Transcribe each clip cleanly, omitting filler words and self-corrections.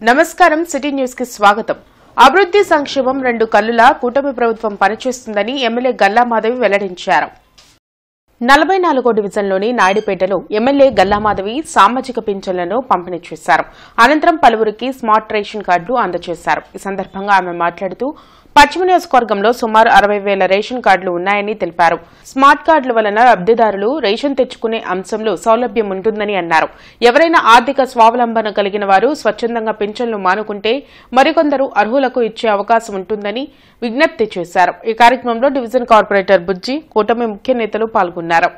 నమస్కారం city news కి స్వాగతం. అభివృద్ధి సంక్షేమం రెండు కళ్ళులా కూటమి ప్రభుత్వం పనిచేస్తుందని ఎమ్మెల్యే గల్లా మాధవి వెల్లడించారు. 44వ డివిజన్లోని నాయుడుపేటలో ఎమ్మెల్యే గల్లా మాధవి సామాజిక పింఛన్లను పంపిణీ చేశారు. అనంతరం పలువురికి స్మార్ట్ రేషన్ కార్డులు అందజేశారు. ఈ సందర్భంగా ఆమె మాట్లాడుతూ పశ్చిమ నియోజకవర్గంలో సుమారు 60,000 రేషన్ కార్డులు ఉన్నాయని తెలిపారు. స్మార్ట్ కార్డుల వలన లబ్దిదారులు రేషన్ తెచ్చుకునే అంశంలో సౌలభ్యం ఉంటుందని అన్నారు. ఎవరైనా ఆర్థిక స్వావలంబన కలిగిన వారు స్వచ్ఛందంగా పింఛన్లు మానుకుంటే మరికొందరు అర్హులకు ఇచ్చే అవకాశం ఉంటుందని విజ్ఞప్తి చేశారు. ఈ కార్యక్రమంలో డివిజన్ కార్పొరేటర్ బుజ్జి, కూటమి ముఖ్య నేతలు పాల్గొన్నారు.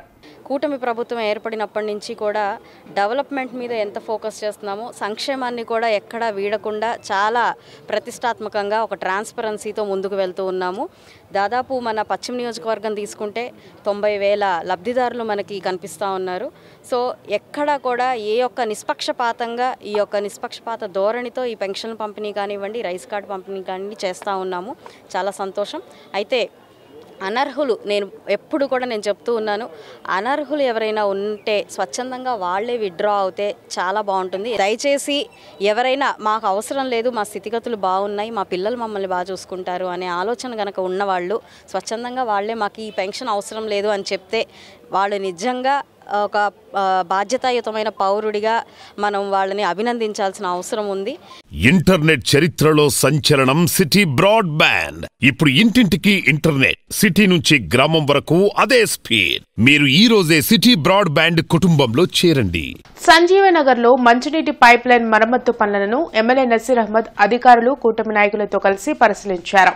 కూటమి ప్రభుత్వం ఏర్పడినప్పటి నుంచి కూడా డెవలప్మెంట్ మీద ఎంత ఫోకస్ చేస్తున్నామో సంక్షేమాన్ని కూడా ఎక్కడా వీడకుండా చాలా ప్రతిష్టాత్మకంగా ఒక ట్రాన్స్పరెన్సీతో ముందుకు వెళ్తూ ఉన్నాము. దాదాపు మన పశ్చిమ నియోజకవర్గం తీసుకుంటే 90,000 లబ్ధిదారులు మనకి కనిపిస్తూ ఉన్నారు. సో ఎక్కడా కూడా ఈ యొక్క నిష్పక్షపాత ధోరణితో ఈ పెన్షన్ పంపిణీ కానివ్వండి, రైస్ కార్డు పంపిణీ కానివ్వండి చేస్తూ ఉన్నాము. చాలా సంతోషం. అయితే అనర్హులు ఎప్పుడు కూడా నేను చెప్తూ ఉన్నాను, అనర్హులు ఎవరైనా ఉంటే స్వచ్ఛందంగా వాళ్లే విత్డ్రా అవుతే చాలా బాగుంటుంది. దయచేసి ఎవరైనా మాకు అవసరం లేదు, మా స్థితిగతులు బాగున్నాయి, మా పిల్లలు మమ్మల్ని బాగా చూసుకుంటారు అనే ఆలోచన కనుక ఉన్నవాళ్ళు స్వచ్ఛందంగా వాళ్లే మాకు ఈ పెన్షన్ అవసరం లేదు అని చెప్తే వాళ్ళు నిజంగా ఒక బాధ్యతాయుతమైన పౌరుడిగా మనం వాళ్ళని అభినందించాల్సిన అవసరం ఉంది. ఇంటర్నెట్ చరిత్రలో సంచలనం సిటీ బ్రాడ్బ్యాండ్. ఇప్పుడు ఇంటింటికి ఇంటర్నెట్, సిటీ నుంచి గ్రామం వరకు అదే స్పీడ్. మీరు ఈ రోజే సిటీ బ్రాడ్బ్యాండ్ కుటుంబంలో చేరండి. సంజీవనగర్ లో మంచినీటి పైప్ లైన్ మరమ్మత్తు పనులను ఎమ్మెల్యే నసీర్ అహ్మద్ అధికారులు, కూటమి నాయకులతో కలిసి పరిశీలించారు.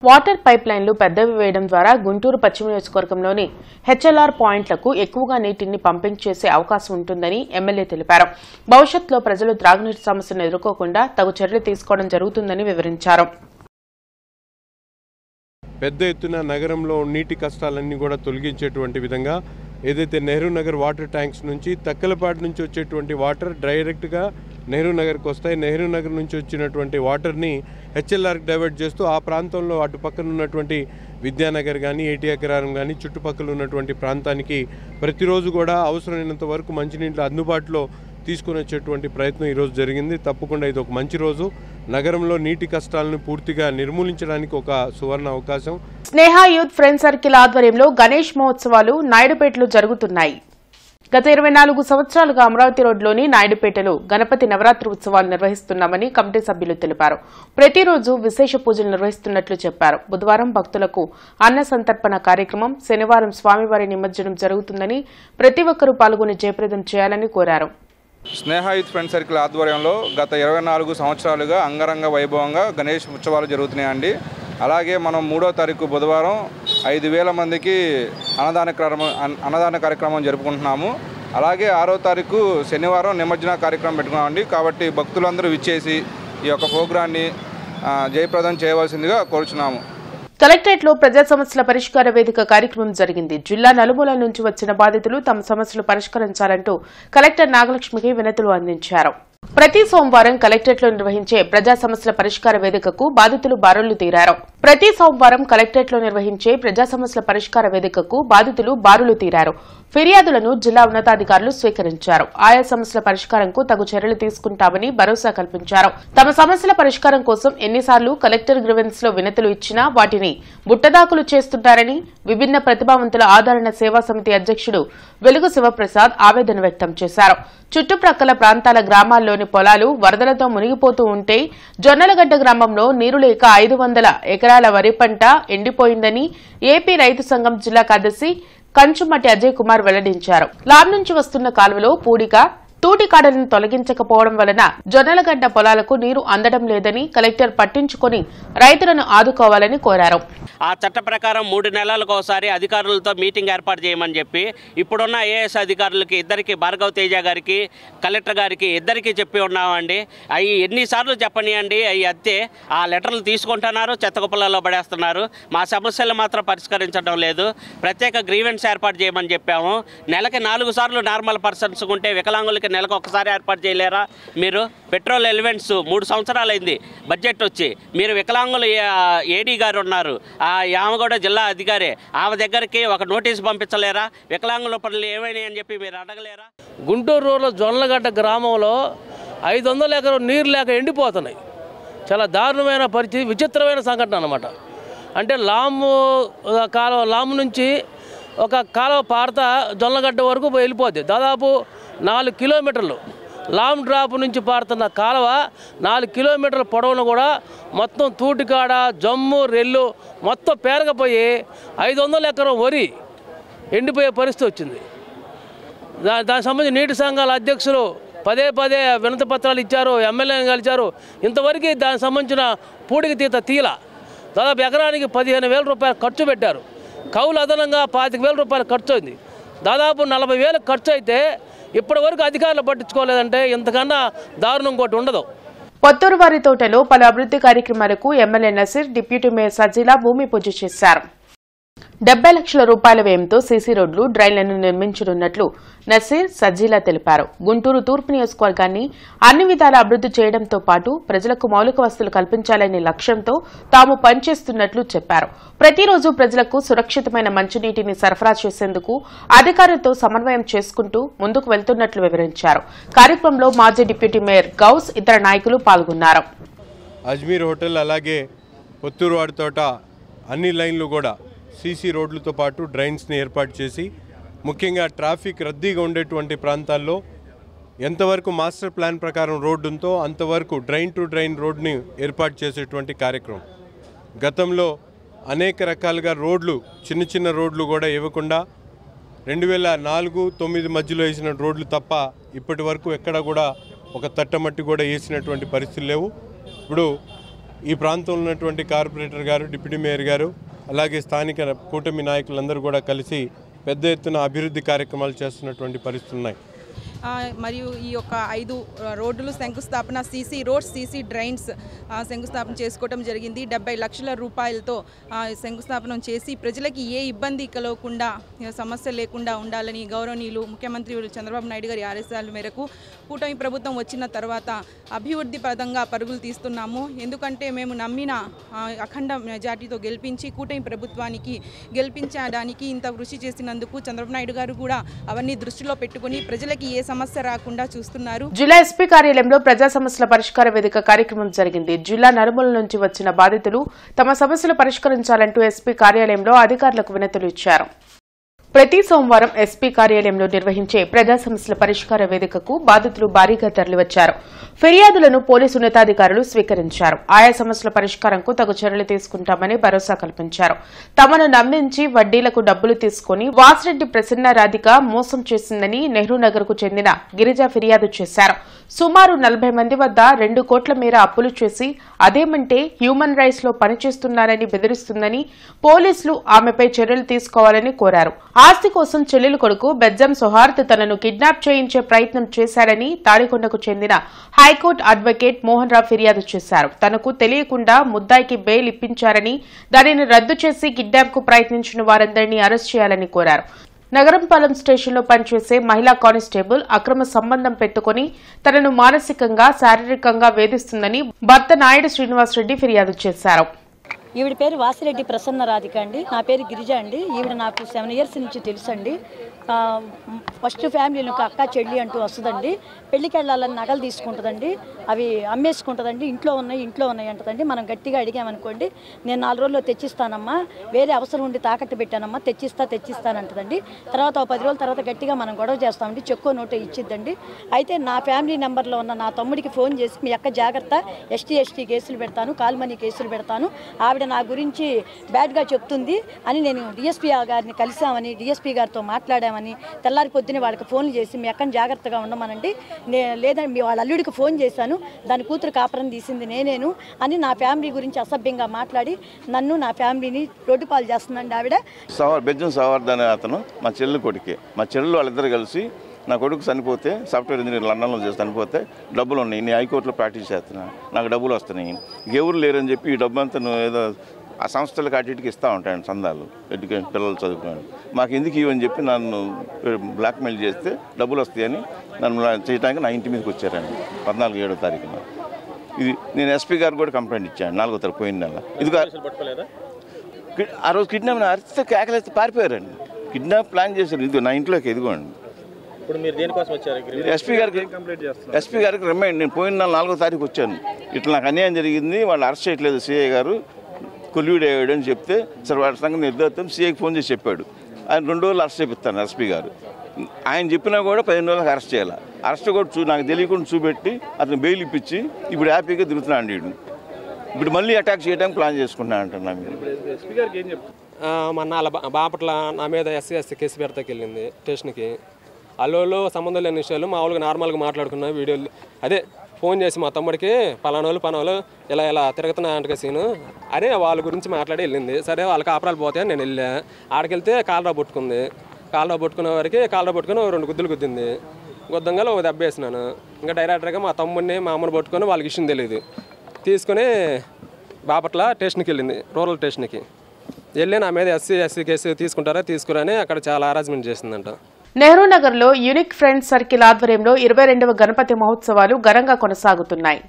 వాటర్ పైప్ లైన్లు పెద్దవి వేయడం ద్వారా గుంటూరు పశ్చిమ నియోజకవర్గంలోని హెచ్ఎల్ఆర్ పాయింట్లకు ఎక్కువగా నీటిని పంపింగ్ చేసే అవకాశం ఉంటుందని ఎమ్మెల్యే తెలిపారు. భవిష్యత్తులో ప్రజలు త్రాగునీటి సమస్యను ఎదుర్కోకుండా తగు చర్యలు తీసుకోవడం జరుగుతుందని వివరించారు. పెద్ద ఎత్తున నగరంలో నీటి కష్టాలన్నీ కూడా తొలగించేటువంటి విధంగా ఏదైతే నెహ్రూ నగర్ వాటర్ ట్యాంక్స్ నుంచి తక్కలపాటి నుంచి వచ్చేటువంటి వాటర్ డైరెక్ట్గా నెహ్రూ నగర్కి వస్తాయి. నెహ్రూ నగర్ నుంచి వచ్చినటువంటి వాటర్ని హెచ్ఎల్ఆర్కి డైవర్ట్ చేస్తూ ఆ ప్రాంతంలో అటు పక్కన ఉన్నటువంటి విద్యానగర్ కానీ, ఏటీ అగ్రహారం కానీ చుట్టుపక్కల ఉన్నటువంటి ప్రాంతానికి ప్రతిరోజు కూడా అవసరమైనంత వరకు మంచినీళ్ళు అందుబాటులో తీసుకుని వచ్చేటువంటి ప్రయత్నం ఈరోజు జరిగింది. తప్పకుండా ఇది ఒక మంచి రోజు. నగరంలో నీటి కష్టాలను పూర్తిగా నిర్మూలించడానికి ఒక సువర్ణ అవకాశం. స్నేహ యూత్ ఫ్రెండ్ సర్కిల్ ఆధ్వర్యంలో గణేష్ మహోత్సవాలు నాయుడుపేటలో జరుగుతున్నాయి. గత 24 సంవత్సరాలుగా అమరావతి రోడ్లోని నాయుడుపేటలో గణపతి నవరాత్రి ఉత్సవాలు నిర్వహిస్తున్నామని కమిటీ సభ్యులు తెలిపారు. ప్రతిరోజు విశేష పూజలు నిర్వహిస్తున్నట్లు చెప్పారు. బుధవారం భక్తులకు అన్న సంతర్పణ కార్యక్రమం, శనివారం స్వామివారి నిమజ్జనం జరుగుతుందని ప్రతి ఒక్కరూ పాల్గొని జయప్రదం చేయాలని కోరారు. స్నేహ యూత్ ఫ్రెండ్ సర్కిల్ ఆధ్వర్యంలో గత 24 సంవత్సరాలుగా అంగరంగ వైభవంగా గణేష్ ఉత్సవాలు జరుగుతున్నాయండి. అలాగే మనం 3వ తారీఖు బుధవారం 5,000 మందికి అన్నదాన కార్యక్రమం జరుపుకుంటున్నాము. అలాగే 6వ తారీఖు శనివారం నిమజ్జన కార్యక్రమం పెట్టుకున్నామండి. కాబట్టి భక్తులందరూ విచ్చేసి ఈ యొక్క ప్రోగ్రాన్ని జయప్రదం చేయవలసిందిగా కోరుచున్నాము. కలెక్టరేట్లో ప్రజా సమస్యల పరిష్కార వేదిక కార్యక్రమం జరిగింది. జిల్లా నలుమూలల నుంచి వచ్చిన బాధితులు తమ సమస్యలు పరిష్కరించాలంటూ కలెక్టర్ నాగలక్ష్మికి వినతులు అందించారు. ప్రతి సోమవారం కలెక్టరేట్లో నిర్వహించే ప్రజా సమస్యల పరిష్కార వేదికకు బాధితులు బారులు తీరారు. ఫిర్యాదులను జిల్లా ఉన్నతాధికారులు స్వీకరించారు. ఆయా సమస్యల పరిష్కారంకు తగు చర్యలు తీసుకుంటామని భరోసా కల్పించారు. తమ సమస్యల పరిష్కారం కోసం ఎన్నిసార్లు కలెక్టర్ గ్రీవెన్స్ లో వినతులు ఇచ్చినా వాటిని బుట్టదాఖలు చేస్తుంటారని విభిన్న ప్రతిభావంతుల ఆదరణ సేవా సమితి అధ్యక్షుడు వెలుగు శివప్రసాద్ ఆవేదన వ్యక్తం చేశారు. చుట్టుప్రక్కల ప్రాంతాల గ్రామాల్లోని పొలాలు వరదలతో మునిగిపోతూ ఉంటే జొన్నలగడ్డ గ్రామంలో నీరు లేక 500 ఎకరాల వరి పంట ఎండిపోయిందని ఏపీ రైతు సంఘం జిల్లా కార్యదర్శి కంచుమట్టి అజయ్ కుమార్ వెల్లడించారు. లాబ్ నుంచి వస్తున్న కాలువలో పూడిక, తూటి కాడలను తొలగించకపోవడం వలన జొన్నలగడ్డ పొలాలకు నీరు అందడం లేదని కలెక్టర్ పట్టించుకుని రైతులను ఆదుకోవాలని కోరారు. ఆ చట్ట ప్రకారం 3 నెలలకు ఒకసారి అధికారులతో మీటింగ్ ఏర్పాటు చేయమని చెప్పి ఇప్పుడున్న ఏఎస్ అధికారులకి ఇద్దరికి, భార్గవ్ తేజ గారికి, కలెక్టర్ గారికి ఇద్దరికి చెప్పి ఉన్నామండి. అవి ఎన్నిసార్లు చెప్పనియండి, అవి అత్తే ఆ లెటర్లు తీసుకుంటున్నారు, చెత్తకుప్పలలో పడేస్తున్నారు. మా సమస్యలు మాత్రం పరిష్కరించడం లేదు. ప్రత్యేక గ్రీవెన్స్ ఏర్పాటు చేయమని చెప్పాము. నెలకి 4 సార్లు నార్మల్ పర్సన్స్ ఉంటే వికలాంగులకి నెలకు ఒకసారి ఏర్పాటు చేయలేరా? మీరు పెట్రోల్ ఎలివెంట్స్ 3 సంవత్సరాలైంది బడ్జెట్ వచ్చి, మీరు వికలాంగులు ఏడీ గారు ఉన్నారు, ఆమె కూడా జిల్లా అధికారి, ఆమె దగ్గరికి ఒక నోటీసు పంపించలేరా? వికలాంగుల పనులు ఏమైనాయి అని చెప్పి మీరు అడగలేరా? గుంటూరు రూరల్ జొన్నలగడ్డ గ్రామంలో 500 ఎకరం నీరు లేక ఎండిపోతున్నాయి. చాలా దారుణమైన పరిస్థితి, విచిత్రమైన సంఘటన అన్నమాట. అంటే లాము నుంచి ఒక కాలువ పారత జొన్నగడ్డ వరకు వెళ్ళిపోద్ది. దాదాపు 4 కిలోమీటర్లు లామ్ డ్రాప్ నుంచి పారుతున్న కాలువ 4 కిలోమీటర్ల పొడవును కూడా మొత్తం తూటికాడ, జమ్ము, రెల్లు మొత్తం పేరకపోయి 500 ఎకరం వరి ఎండిపోయే పరిస్థితి వచ్చింది. దానికి సంబంధించి నీటి సంఘాల అధ్యక్షులు పదే వినతి పత్రాలు ఇచ్చారు, ఎమ్మెల్యేని కలిచారు. ఇంతవరకు దానికి సంబంధించిన పూడికి తీల దాదాపు ఎకరానికి 15,000 రూపాయలు ఖర్చు పెట్టారు. కౌలు అదనంగా 25,000 రూపాయలు ఖర్చు అయింది. దాదాపు 40,000 ఖర్చు అయితే ఇప్పటి వరకు అధికారులు పట్టించుకోలేదంటే ఇంతకన్నా దారుణం ఇంకోటి ఉండదు. పొత్తూరు వారి తోటలో పలు అభివృద్ధి కార్యక్రమాలకు ఎమ్మెల్యే నసీర్, డిప్యూటీ మేయర్ సజ్జిలా భూమి పూజ చేశారు. 70 లక్షల రూపాయల వ్యయంతో సీసీ రోడ్లు, డ్రైన్లను నిర్మించనున్నట్లు నసీర్, సజ్జిలా తెలిపారు. గుంటూరు తూర్పు నియోజకవర్గాన్ని అన్ని విధాల అభివృద్ధి చేయడంతో పాటు ప్రజలకు మౌలిక వసతులు కల్పించాలనే లక్ష్యంతో తాము పనిచేస్తున్నట్లు చెప్పారు. ప్రతిరోజు ప్రజలకు సురక్షితమైన మంచినీటిని సరఫరా చేసేందుకు అధికారులతో సమన్వయం చేసుకుంటూ ముందుకు వెళ్తున్నట్లు వివరించారు. కార్యక్రమంలో మాజీ డిప్యూటీ మేయర్ గౌస్, ఇతర నాయకులు పాల్గొన్నారు. అజ్మీర్ హోటల్ అలాగే పొత్తూరు వారి తోట అన్ని లైన్లు కూడా సీసీ రోడ్లతో పాటు డ్రైన్స్ని ఏర్పాటు చేసి ముఖ్యంగా ట్రాఫిక్ రద్దీగా ఉండేటువంటి ప్రాంతాల్లో ఎంతవరకు మాస్టర్ ప్లాన్ ప్రకారం రోడ్డు ఉందో అంతవరకు డ్రైన్ టు డ్రైన్ రోడ్ని ఏర్పాటు చేసేటువంటి కార్యక్రమం. గతంలో అనేక రకాలుగా రోడ్లు, చిన్న రోడ్లు కూడా ఇవ్వకుండా 2004-9 మధ్యలో వేసిన రోడ్లు తప్ప ఇప్పటి వరకు ఎక్కడ కూడా ఒక తట్టమట్టి కూడా వేసినటువంటి పరిస్థితులు లేవు. ఇప్పుడు ఈ ప్రాంతంలో ఉన్నటువంటి కార్పొరేటర్ గారు, డిప్యూటీ మేయర్ గారు అలాగే స్థానిక కూటమి నాయకులందరూ కూడా కలిసి పెద్ద ఎత్తున అభివృద్ధి కార్యక్రమాలు చేస్తున్నటువంటి పరిస్థితులు ఉన్నాయి. మరియు ఈ యొక్క 5 రోడ్లు శంకుస్థాపన, సీసీ రోడ్స్, సీసీ డ్రైన్స్ శంకుస్థాపన చేసుకోవడం జరిగింది. 70 లక్షల రూపాయలతో శంకుస్థాపన చేసి ప్రజలకి ఏ ఇబ్బంది కలగకుండా, సమస్య లేకుండా ఉండాలని గౌరవనీయులు ముఖ్యమంత్రి చంద్రబాబు నాయుడు గారి ఆదేశాల మేరకు కూటమి ప్రభుత్వం వచ్చిన తర్వాత అభివృద్ధి పదంగా పరుగులు తీస్తున్నాము. ఎందుకంటే మేము నమ్మిన అఖండ మెజార్టీతో గెలిపించి కూటమి ప్రభుత్వానికి గెలిపించడానికి ఇంత కృషి చేసినందుకు చంద్రబాబు నాయుడు గారు కూడా అవన్నీ దృష్టిలో పెట్టుకుని ప్రజలకి ఏ సమస్య రాకుండా చూస్తున్నారు. జిల్లా ఎస్పీ కార్యాలయంలో ప్రజా సమస్యల పరిష్కార వేదిక కార్యక్రమం జరిగింది. జిల్లా నలుమూల నుంచి వచ్చిన బాధితులు తమ సమస్యలు పరిష్కరించాలంటూ ఎస్పీ కార్యాలయంలో అధికారులకు వినతులు ఇచ్చారు. ప్రతి సోమవారం ఎస్పీ కార్యాలయంలో నిర్వహించే ప్రజా సమస్యల పరిష్కార వేదికకు బాధితులు భారీగా తరలివచ్చారు. ఫిర్యాదులను పోలీసు ఉన్నతాధికారులు స్వీకరించారు. ఆయా సమస్యల పరిష్కారంకు తగు చర్యలు తీసుకుంటామని భరోసా కల్పించారు. తమను నమ్మించి వడ్డీలకు డబ్బులు తీసుకుని వాసిరెడ్డి ప్రసన్న రాధిక మోసం చేసిందని నెహ్రూ నగర్ కు చెందిన గిరిజ ఫిర్యాదు చేశారు. సుమారు 40 మంది వద్ద 2 కోట్ల మేర అప్పులు చేసి అదేమంటే హ్యూమన్ రైట్స్ లో పనిచేస్తున్నారని బెదిరిస్తుందని పోలీసులు ఆమెపై చర్యలు తీసుకోవాలని కోరారు. ఆస్తి కోసం చెల్లెలు కొడుకు బెజ్జం సౌహార్ద్ తనను కిడ్నాప్ చేయించే ప్రయత్నం చేశాడని తాడికొండకు చెందిన హైకోర్టు అడ్వకేట్ మోహన్ రావు ఫిర్యాదు చేశారు. తనకు తెలియకుండా ముద్దాయికి బెయిల్ ఇప్పించారని, దానిని రద్దు చేసి కిడ్నాప్ కు ప్రయత్నించిన వారందరినీ అరెస్ట్ చేయాలని కోరారు. నగరంపాలెం స్టేషన్లో పనిచేసే మహిళా కానిస్టేబుల్ అక్రమ సంబంధం పెట్టుకుని తనను మానసికంగా, శారీరకంగా వేధిస్తుందని భర్త నాయుడు శ్రీనివాసరెడ్డి ఫిర్యాదు చేశారు. ఈవిడ పేరు వాసిరెడ్డి ప్రసన్న రాధిక అండి. నా పేరు గిరిజ అండి. ఈవిడ నాకు 7 ఇయర్స్ నుంచి తెలుసండి. ఫస్ట్ ఫ్యామిలీలో ఒక అక్క చెల్లి అంటూ వస్తుందండి. పెళ్లికి వెళ్ళాలని నగలు తీసుకుంటుందండి, అవి అమ్మేసుకుంటుందండి. ఇంట్లో ఉన్నాయి అంటదండి. మనం గట్టిగా అడిగామనుకోండి, నేను 4 రోజుల్లో తెచ్చిస్తానమ్మా, వేరే అవసరం ఉండి తాకట్టు పెట్టానమ్మా, తెచ్చిస్తానంటదండి. తర్వాత 10 రోజుల తర్వాత గట్టిగా మనం గొడవ చేస్తామండి, చెక్కో నోటో ఇచ్చిద్దండి. అయితే నా ఫ్యామిలీ నెంబర్లో ఉన్న నా తమ్ముడికి ఫోన్ చేసి, మీ అక్క జాగ్రత్త, ఎస్టీ కేసులు పెడతాను, కాల్మనీ కేసులు పెడతాను, ఆవిడ నా గురించి బ్యాడ్గా చెప్తుంది అని నేను డిఎస్పీ గారిని కలిసామని, డిఎస్పీ గారితో మాట్లాడామని, తెల్లారి పొద్దునే వాళ్ళకి ఫోన్లు చేసి మీ అక్కని జాగ్రత్తగా ఉండమనండి, లేదని మీ వాళ్ళ అల్లుడికి ఫోన్ చేశాను, దాని కూతురు కాపురం తీసింది నేనేను అని నా ఫ్యామిలీ గురించి అసభ్యంగా మాట్లాడి నన్ను, నా ఫ్యామిలీని రోడ్డు పాలు చేస్తుందండి ఆవిడ. బెజ్జం సౌహార్ద్ అనే అతను మా చెల్లెలు కొడుకే. మా చెల్లెలు వాళ్ళిద్దరు కలిసి నా కొడుకు చనిపోతే, సాఫ్ట్వేర్ ఇంజనీర్ లండన్లో చేసి చనిపోతే డబ్బులు ఉన్నాయి, నేను హైకోర్టులో ప్రాక్టీస్ చేస్తున్నా, నాకు డబ్బులు వస్తున్నాయి, ఎవరు లేరని చెప్పి ఈ డబ్బు అంతా నువ్వు ఏదో ఆ సంస్థలకు అటుకి ఇస్తూ ఉంటాను, చందాలు ఎడ్యుకేషన్ పిల్లలు చదువుకున్నాను, మాకు ఎందుకు ఇవని చెప్పి నన్ను బ్లాక్మెయిల్ చేస్తే డబ్బులు వస్తాయని నన్ను చేయడానికి నా ఇంటి మీదకి వచ్చారండి 14/7 తారీఖున. ఇది నేను ఎస్పీ గారు కూడా కంప్లైంట్ ఇచ్చాను 4వ తారీఖు పోయిన నెల. ఇది ఆ రోజు కిడ్నాప్ అరిస్తే కేకలేస్తే పారిపోయారండి. కిడ్నాప్ ప్లాన్ చేశారు. ఇదిగో నా ఇంట్లోకి, ఇదిగోండి ఎస్పీ గారికి రిమైండ్ నేను పోయిన 4వ తారీఖు వచ్చాను, ఇట్లా నాకు అన్యాయం జరిగింది, వాళ్ళు అరెస్ట్ చేయట్లేదు సిఐ గారు, కొల్యూడ్ అయ్యాడు అని చెప్తే సరే వాటి సంగతి నిర్ధారితం సిఐకి ఫోన్ చేసి చెప్పాడు. ఆయన 2 రోజులు అరెస్ట్ చేపిస్తాను ఎస్పీ గారు. ఆయన చెప్పినా కూడా 15 రోజులకు అరెస్ట్ చేయాలి. అరెస్ట్ కూడా నాకు తెలియకుండా చూపెట్టి అతను బెయిల్ ఇప్పించి ఇప్పుడు హ్యాపీగా తిరుగుతున్నాడు వీడు. ఇప్పుడు మళ్ళీ అటాక్ చేయడానికి ప్లాన్ చేసుకుంటున్నా అంటున్నా. మీరు మొన్న బాపట్ల నా మీద ఎస్సీ కేసు పెడతాకి వెళ్ళింది స్టేషన్కి. అల్లోళ్ళు సంబంధం లేని విషయాలు మామూలుగా నార్మల్గా మాట్లాడుకున్న వీడియోలు అదే ఫోన్ చేసి మా తమ్ముడికి పలానోళ్ళు ఇలా తిరుగుతున్నా అంటే సీను అరే వాళ్ళ గురించి మాట్లాడి వెళ్ళింది. సరే వాళ్ళకి ఆపరాలు పోతే నేను వెళ్ళా. ఆడికెళ్తే కాలరా పట్టుకుంది. కాలరా పట్టుకునే వారికి కాలరా పట్టుకుని 2 గుద్దులు గుద్దింది. గుద్దంగా ఒక దెబ్బ వేసినాను. ఇంకా డైరెక్టర్గా మా తమ్ముడిని మా అమ్మని పట్టుకొని వాళ్ళకి విషయం తెలియదు తీసుకొని బాపట్ల స్టేషన్కి వెళ్ళింది, రూరల్ స్టేషన్కి వెళ్ళి నా మీద ఎస్సీ కేసు తీసుకుంటారా తీసుకురని అక్కడ చాలా హరాస్మెంట్ చేసిందంట. నెహ్రూ నగర్ లో యూనిక్ ఫ్రెండ్స్ సర్కిల్ ఆధ్వర్యంలో 22వ గణపతి మహోత్సవాలు ఘనంగా కొనసాగుతున్నాయి.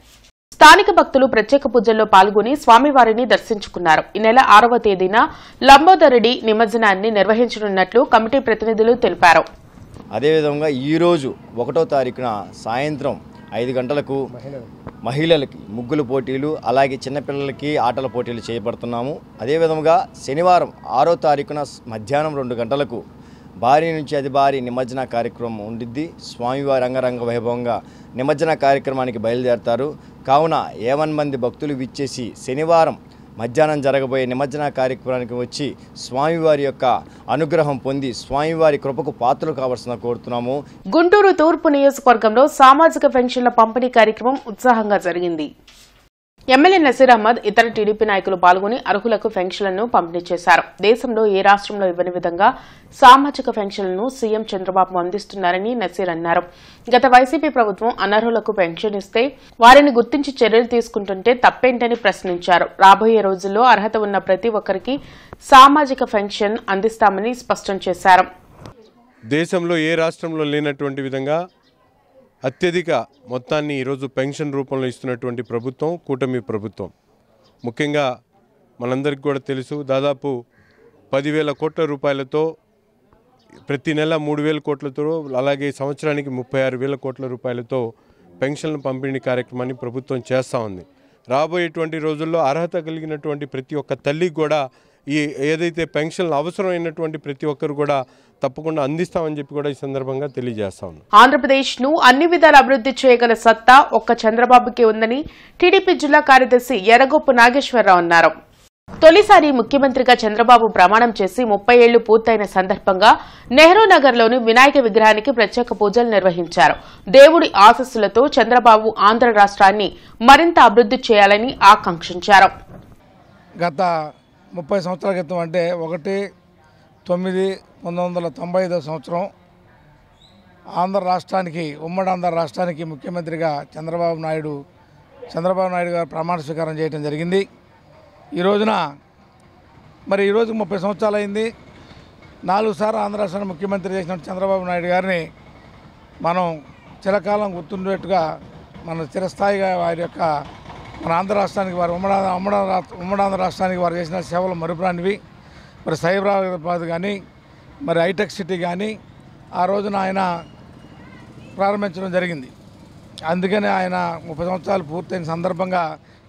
స్థానిక భక్తులు ప్రత్యేక పూజల్లో పాల్గొని స్వామివారిని దర్శించుకున్నారు. ఈ నెల 6వ తేదీన లంబోదరుడి నిమజ్జనాన్ని నిర్వహించనున్నట్లు కమిటీ ప్రతినిధులు తెలిపారు. అదేవిధంగా ఈరోజు 1వ తారీఖున సాయంత్రం 5 గంటలకు మహిళలకి ముగ్గులు పోటీలు, అలాగే చిన్నపిల్లలకి ఆటల పోటీలు చేయబడుతున్నాము. అదేవిధంగా శనివారం 6వ తారీఖున మధ్యాహ్నం 2 గంటలకు భారీ నుంచి అతి భారీ నిమజ్జన కార్యక్రమం ఉండిద్ది. స్వామివారి అంగరంగ వైభవంగా నిమజ్జన కార్యక్రమానికి బయలుదేరతారు. కావున 51 మంది భక్తులు విచ్చేసి శనివారం మధ్యాహ్నం జరగబోయే నిమజ్జన కార్యక్రమానికి వచ్చి స్వామివారి యొక్క అనుగ్రహం పొంది స్వామివారి కృపకు పాత్రలు కావాల్సిన కోరుతున్నాము. గుంటూరు తూర్పు నియోజకవర్గంలో సామాజిక పెన్షన్ల పంపిణీ కార్యక్రమం ఉత్సాహంగా జరిగింది. ఎమ్మెల్యే నసీర్ అహ్మద్ ఇతర టీడీపీ నాయకులు పాల్గొని అర్హులకు పెన్షన్లను పంపిణీ చేశారు. దేశంలో ఏ రాష్ట్రంలో ఇవ్వని విధంగా సామాజిక పెన్షన్లను సీఎం చంద్రబాబు అందిస్తున్నారని నసీర్ అన్నారు. గత వైసీపీ ప్రభుత్వం అనర్హులకు పెన్షన్ ఇస్తే వారిని గుర్తించి చర్యలు తీసుకుంటుంటే తప్పేంటని ప్రశ్నించారు. రాబోయే రోజుల్లో అర్హత ఉన్న ప్రతి ఒక్కరికి సామాజిక పెన్షన్ అందిస్తామని స్పష్టం చేశారు. దేశంలో ఏ రాష్ట్రంలో లేనటువంటి విధంగా అత్యధిక మొత్తాన్ని ఈరోజు పెన్షన్ రూపంలో ఇస్తున్నటువంటి ప్రభుత్వం కూటమి ప్రభుత్వం. ముఖ్యంగా మనందరికీ కూడా తెలుసు, దాదాపు 10,000 కోట్ల రూపాయలతో ప్రతి నెల 3,000 కోట్లతో, అలాగే సంవత్సరానికి 36,000 కోట్ల రూపాయలతో పెన్షన్ల పంపిణీ కార్యక్రమాన్ని ప్రభుత్వం చేస్తూ ఉంది. రాబోయేటువంటి రోజుల్లో అర్హత కలిగినటువంటి ప్రతి ఒక్క తల్లికి కూడా ఈ ఏదైతే పెన్షన్లు అవసరమైనటువంటి ప్రతి ఒక్కరు కూడా తప్పకుండా అందిస్తామని చెప్పి కూడా ఈ సందర్భంగా తెలియజేస్తా ఉన్నాం. ఆంధ్రప్రదేశ్ ను అన్ని విధాల అభివృద్ధి చేయగల సత్తా ఒక్క చంద్రబాబుకే ఉందని టీడీపీ జిల్లా కార్యదర్శి ఎర్రగొప్పు నాగేశ్వరరావు అన్నారు. తొలిసారి ముఖ్యమంత్రిగా చంద్రబాబు ప్రమాణం చేసి 30 ఏళ్లు పూర్తయిన సందర్భంగా నెహ్రూ నగర్లోని వినాయక విగ్రహానికి ప్రత్యేక పూజలు నిర్వహించారు. దేవుడి ఆశీస్సులతో చంద్రబాబు ఆంధ్ర రాష్ట్రాన్ని మరింత అభివృద్ధి చేయాలని ఆకాంక్షించారు. గత 30 సంవత్సరాల క్రితం అంటే 1/9/1995 సంవత్సరం ఆంధ్ర రాష్ట్రానికి, ఉమ్మడి ఆంధ్ర రాష్ట్రానికి ముఖ్యమంత్రిగా చంద్రబాబు నాయుడు గారు ప్రమాణ స్వీకారం చేయడం జరిగింది. ఈ రోజున మరి ఈరోజు 30 సంవత్సరాలు అయింది. 4 సార్లు ఆంధ్ర రాష్ట్రాన్ని ముఖ్యమంత్రి చేసిన చంద్రబాబు నాయుడు గారిని మనం చిరకాలం గుర్తుండేట్టుగా మన చిరస్థాయిగా వారి యొక్క మన ఆంధ్ర రాష్ట్రానికి వారు ఉమ్మడి ఆంధ్ర రాష్ట్రానికి వారు చేసిన సేవలు మరుపురానివి. మరి సైబరాబాద్ కానీ, మరి హైటెక్ సిటీ కానీ ఆ రోజున ఆయన ప్రారంభించడం జరిగింది. అందుకని ఆయన 30 సంవత్సరాలు పూర్తయిన సందర్భంగా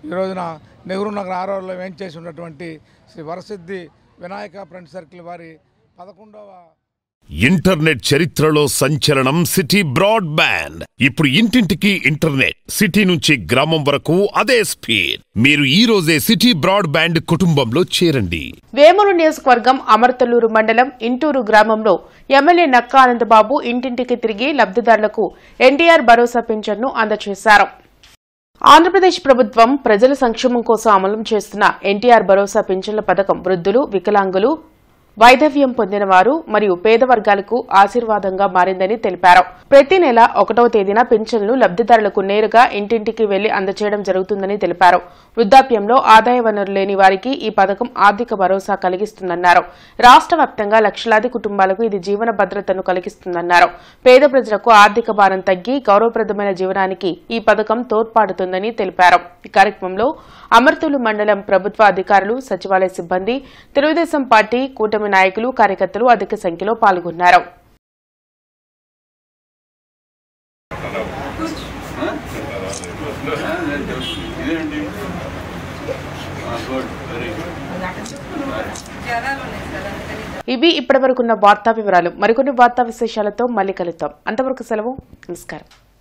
ఈ రోజున నెహ్రూ నగర్ 6లో వేంచేసి ఉన్నటువంటి శ్రీ వరసిద్ధి వినాయక ఫ్రెండ్స్ సర్కిల్ వారి 11వ ఇంటర్నెట్ చరిత్రలో సంచలనం సిటీ బ్రాడ్బ్యాండ్. ఇప్పుడు ఇంటింటికి ఇంటర్నెట్, సిటీ నుంచి గ్రామం వరకు అదే స్పీడ్. మీరు ఈ రోజే సిటీ బ్రాడ్బ్యాండ్ కుటుంబంలో చేరండి. వేమూరు నియోజకవర్గం అమర్తలూరు మండలం ఇంటూరు గ్రామంలో ఎమ్మెల్యే నక్కా ఆనందబాబు ఇంటింటికి తిరిగి లబ్ధిదారులకు ఎన్టీఆర్ భరోసా పింఛన్ను అందజేశారు. ఆంధ్రప్రదేశ్ ప్రభుత్వం ప్రజల సంక్షేమం కోసం అమలు చేస్తున్న ఎన్టీఆర్ భరోసా పింఛన్ల పథకం వృద్ధులు, వికలాంగులు, వైధవ్యం పొందిన వారు మరియు పేద వర్గాలకు ఆశీర్వాదంగా మారిందని తెలిపారు. ప్రతి నెల 1వ తేదీన పింఛన్లు లబ్ధిదారులకు నేరుగా ఇంటింటికి వెళ్లి అందజేయడం జరుగుతుందని తెలిపారు. వృద్ధాప్యంలో ఆదాయ వనరు లేని వారికి ఈ పథకం ఆర్థిక భరోసా కలిగిస్తుందన్నారు. రాష్ట్ర వ్యాప్తంగా లక్షలాది కుటుంబాలకు ఇది జీవన భద్రతను కలిగిస్తుందన్నారు. పేద ప్రజలకు ఆర్థిక భారం తగ్గి గౌరవప్రదమైన జీవనానికి ఈ పథకం తోడ్పడుతుందని తెలిపారు. ఈ కార్యక్రమంలో అమర్తూరు మండలం ప్రభుత్వ అధికారులు, సచివాలయ సిబ్బంది, తెలుగుదేశం పార్టీ కూటమి నాయకులు, కార్యకర్తలు అధిక సంఖ్యలో పాల్గొన్నారు. ఇవి ఇప్పటివరకున్న వార్తా వివరాలు. మరికొన్ని వార్తా విశేషాలతో మళ్ళీ కలుద్దాం. అంతవరకు సెలవు. నమస్కారం.